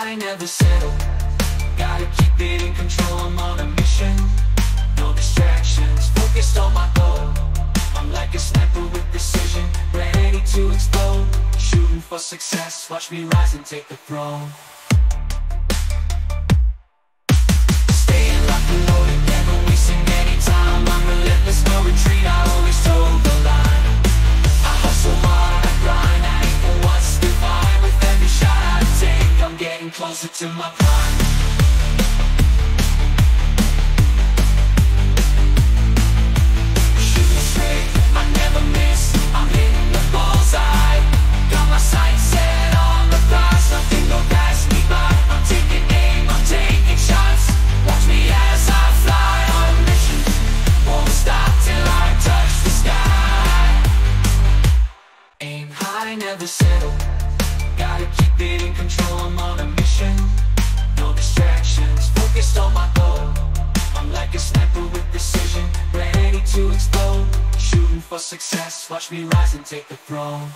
high, never settle. Gotta keep it in control, I'm on a mission. No distractions, focused on my goal. I'm like a sniper with precision, ready to explode. Shooting for success, watch me rise and take the throne. Staying locked and loaded, never wasting any time. I'm relentless, no retreat, I always toe the line. I hustle hard, I grind, I aim for what's divine. With every shot I take, I'm getting closer to my prime. Shooting straight, I never miss, I'm hitting the bullseye. Got my sights set on the prize, nothing go pass me by. I'm taking aim, I'm taking shots. Watch me as I fly on a mission. Won't stop till I touch the sky. Aim high, never settle. Gotta keep it in control, I'm on a mission. No distractions, focused on my goal. I'm like a sniper with precision, ready to explode. Shooting for success, watch me rise and take the throne.